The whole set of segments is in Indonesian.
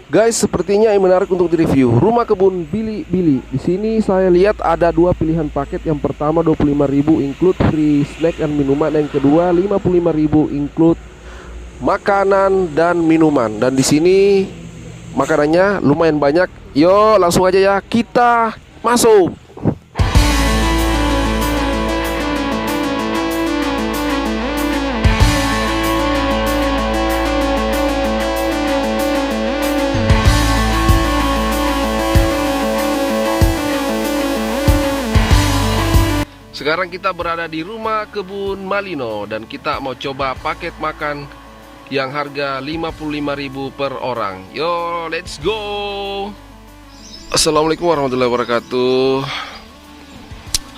Guys, sepertinya yang menarik untuk direview. Rumah kebun Billy. Di sini saya lihat ada dua pilihan paket. Yang pertama 25.000 include free snack dan minuman. Yang kedua 55.000 include makanan dan minuman. Dan di sini makanannya lumayan banyak. Yo, langsung aja ya, kita masuk. Sekarang kita berada di rumah kebun Malino dan kita mau coba paket makan yang harga 55.000 per orang. Yo, let's go. Assalamualaikum warahmatullahi wabarakatuh.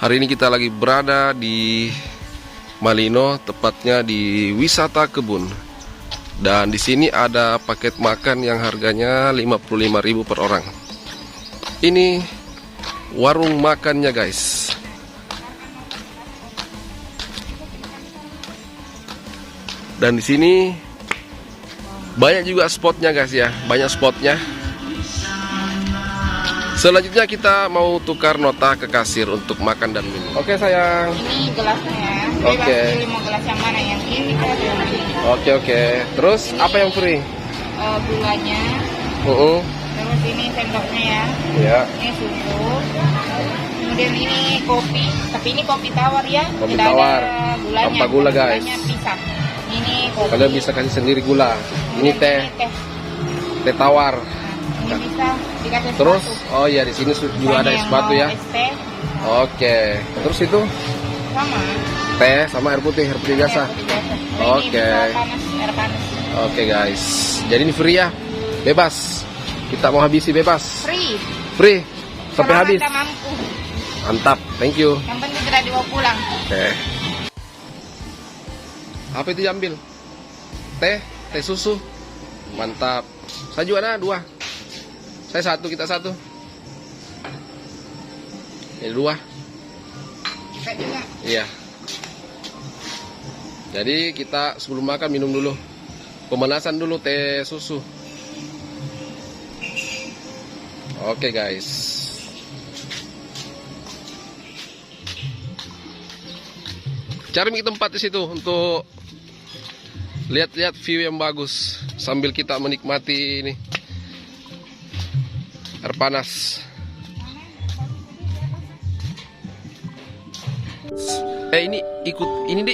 Hari ini kita lagi berada di Malino, tepatnya di wisata kebun. Dan di sini ada paket makan yang harganya 55.000 per orang. Ini warung makannya, guys. Dan di sini banyak juga spotnya, guys ya, banyak spotnya. Selanjutnya kita mau tukar nota ke kasir untuk makan dan minum. Oke sayang. Ini gelasnya ya. Oke. Pilih mau gelas yang mana, yang ini atau yang ini? Oke. Terus ini, apa yang free? Gulanya. Terus ini sendoknya ya. Iya. Ini susu. Kemudian ini kopi, tapi ini kopi tawar ya. Kopi tidak tawar. Ada gulanya. Tanpa gula, guys. Gulanya pisah. Ini kopi. Kalian bisa kasih sendiri gula. Ini teh tawar. Ini bisa dikasih Terus, sepatu. oh iya, di sini juga ada es batu ya. Es teh Oke. Terus itu sama. teh sama air putih biasa. Air putih biasa. Oke. Ini air panas. Oke guys. Jadi ini free ya, bebas. Kita mau habisi bebas. Free. Sampai Kalau habis. Anda mampu. Mantap. Thank you. Yang penting tidak dibawa pulang. Oke. Apa itu diambil? Teh susu. Mantap. Saya juga ada 2. Saya 1, kita 1. Ini 2. Kita juga. Iya. Jadi kita sebelum makan minum dulu. Pemanasan dulu teh susu. Oke guys. Cari tempat di situ untuk lihat-lihat view yang bagus sambil kita menikmati ini air panas. Ini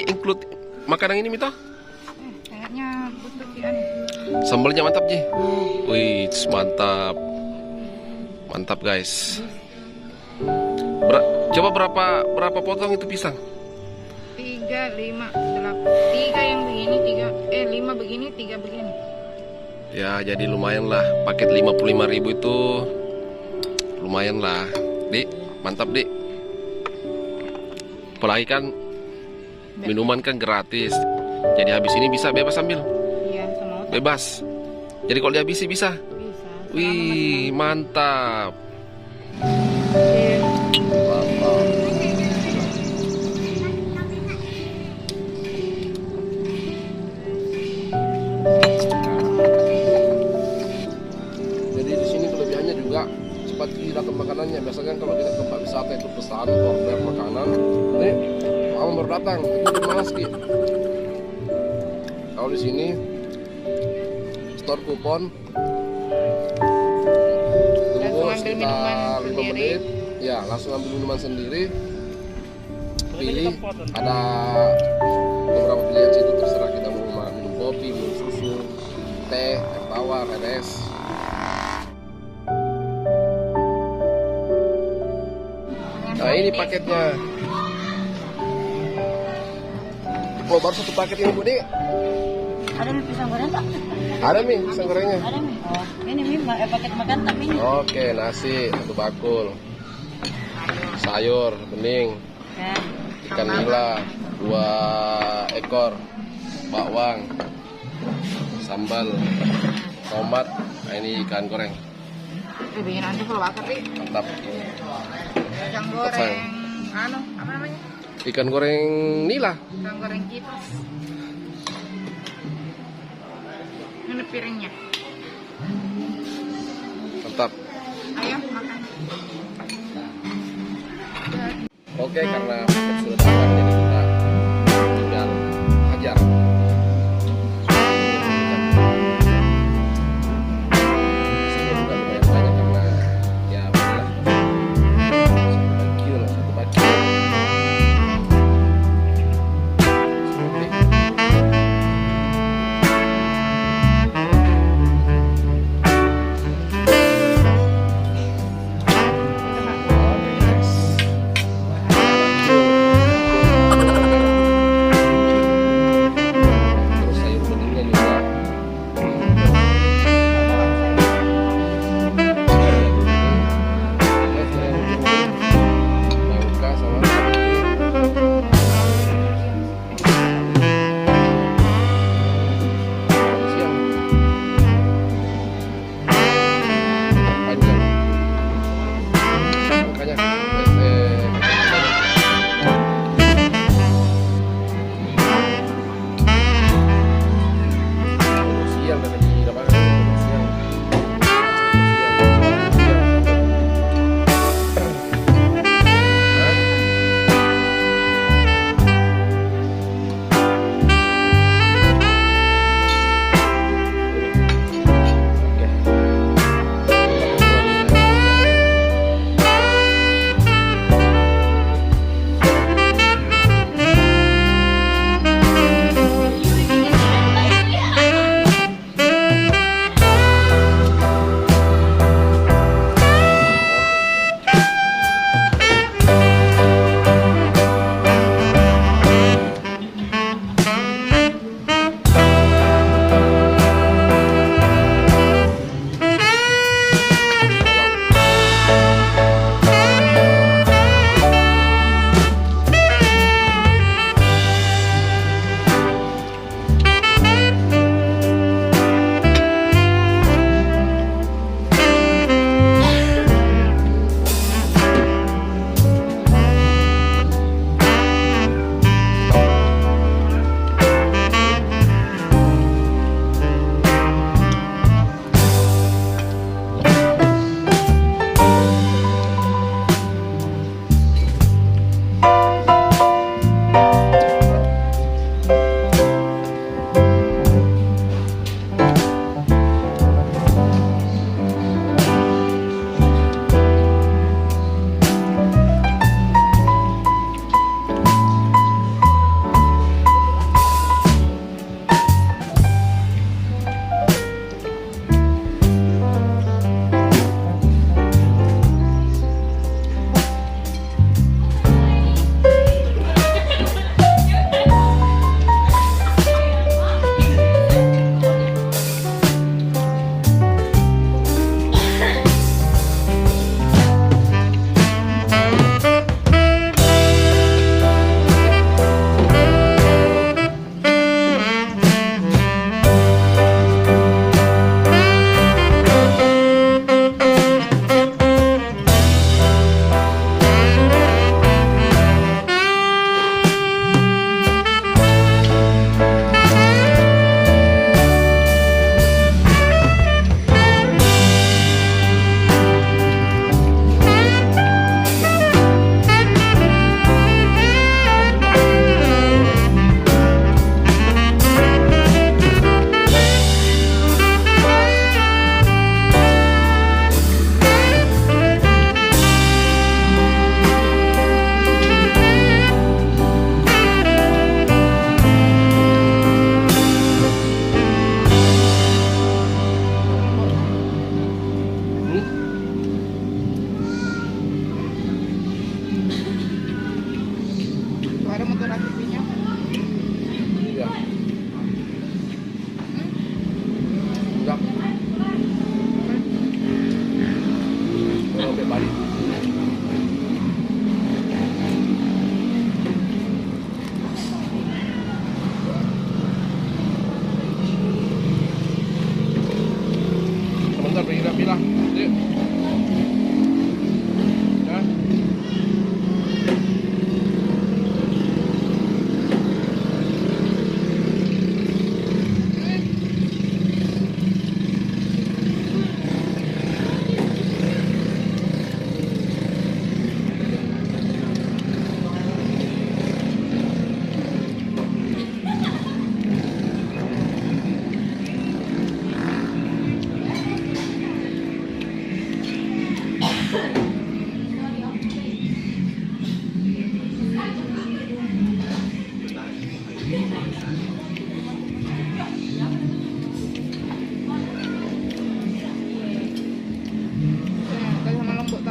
include makanan ini Mito? Kayaknya butuh kian. Sambalnya mantap Ji. Wih, mantap. Mantap guys. Coba berapa potong itu pisang? 3, 5, 8. 3 yang begini, 5 begini, 3 begini. Ya, jadi lumayan lah. Paket 55.000 itu lumayan lah. Dik, mantap Dik. Apalagi kan minuman kan gratis. Jadi habis ini bisa bebas ambil. Iya, semua. Bebas. Jadi kalau dihabisi bisa. Bisa. Wih, mantap. Jadi di sini kelebihannya juga cepat datang makanannya. Biasanya kalau kita tempat wisata itu pesan order makanan, ini lama baru datang, itu malas Ki. Kalau di sini store kupon, tunggu sekitar 5 menit, ya langsung ambil minuman sendiri. Pilih, ada beberapa pilihan situ, terserah kita mau minum kopi, minum susu, teh, air tawar, es. Nah ini paketnya. Oh baru 1 paket ini Budi. Ada mie pisang goreng tak? Ada mie pisang gorengnya. Ada mie. Oh, ini mie paket makan tapi ini. Oke, nasi 1 bakul. Sayur bening, Ya. ikan nila 2 ekor, bawang, sambal, tomat. Nah, ini ikan goreng. Bikin nanti kalau bakar nih. Mantap. Ikan goreng. Apa namanya? Ikan goreng nila. Ikan goreng kipas. Ini piringnya. mantap. Ayo makan. Oke, karena paket sudah datang jadi kita tinggal hajar. Hasilnya juga lumayan banyak karena ya inilah satu bakul lah, satu bakul. Oke. Oke, guys.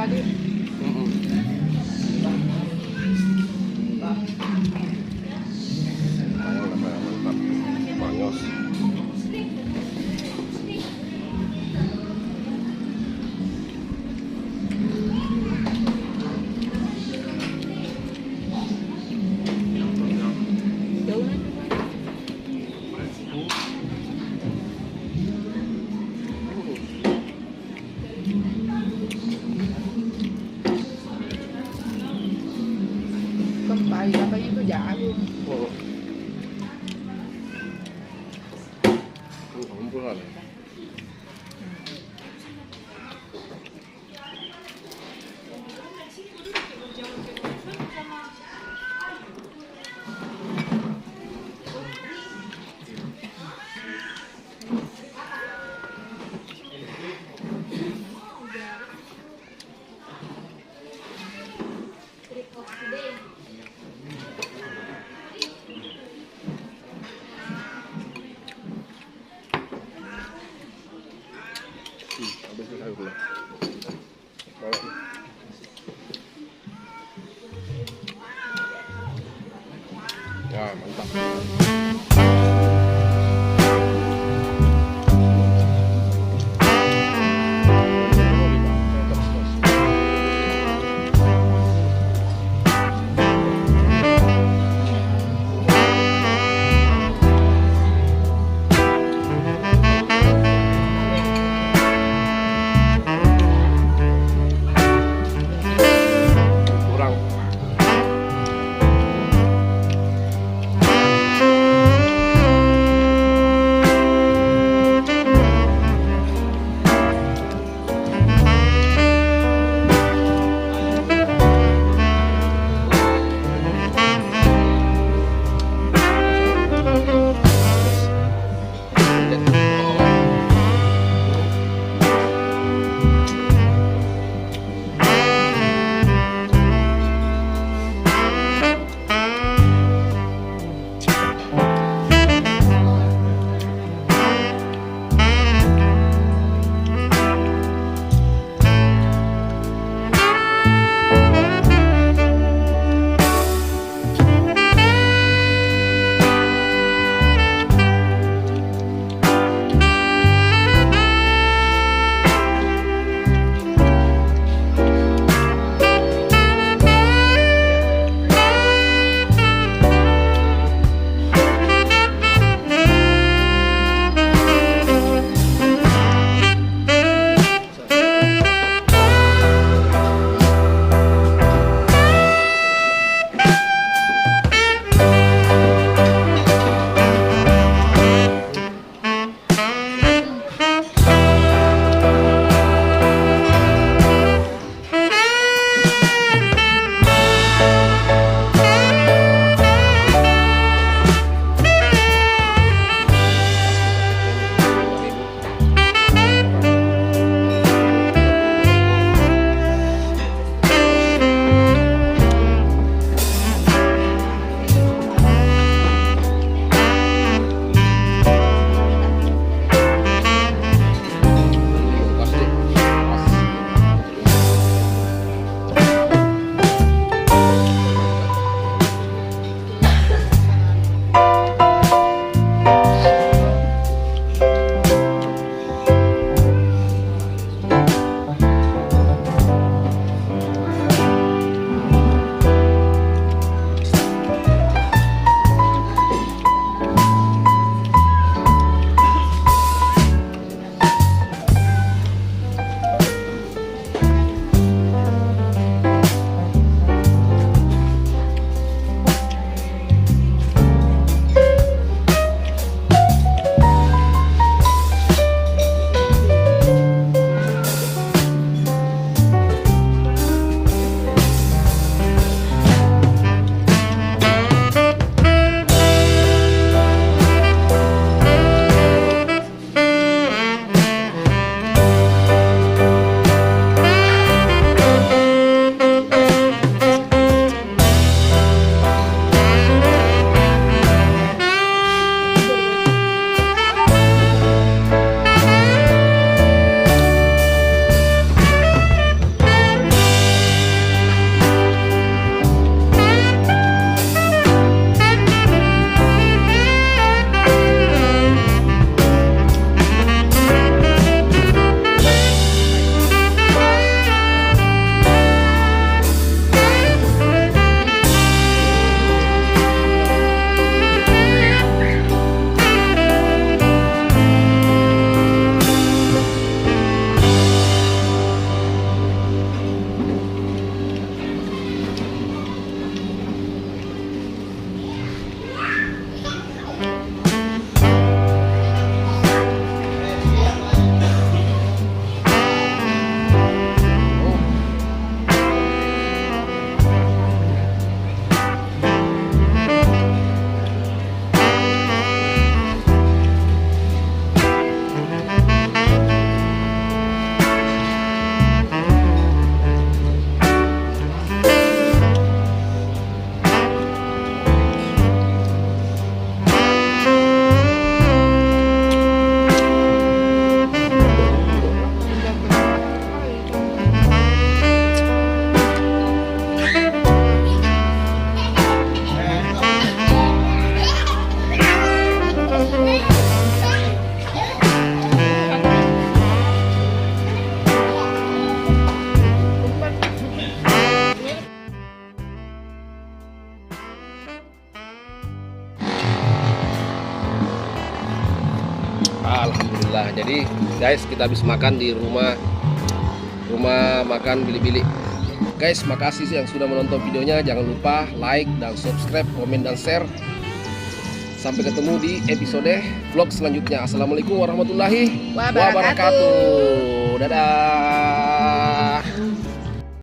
tadi. Mantap. Banyos. Jauh nanti. Kembali apa itu jagung. Oh. Kumpulan. Habis itu sayur lah. Ya, mantap. Kurang. Alhamdulillah. Jadi guys, kita habis makan di rumah makan Bili-Bili. Guys, makasih yang sudah menonton videonya. Jangan lupa like dan subscribe, komen dan share. Sampai ketemu di episode vlog selanjutnya. Assalamualaikum warahmatullahi wabarakatuh. Dadah.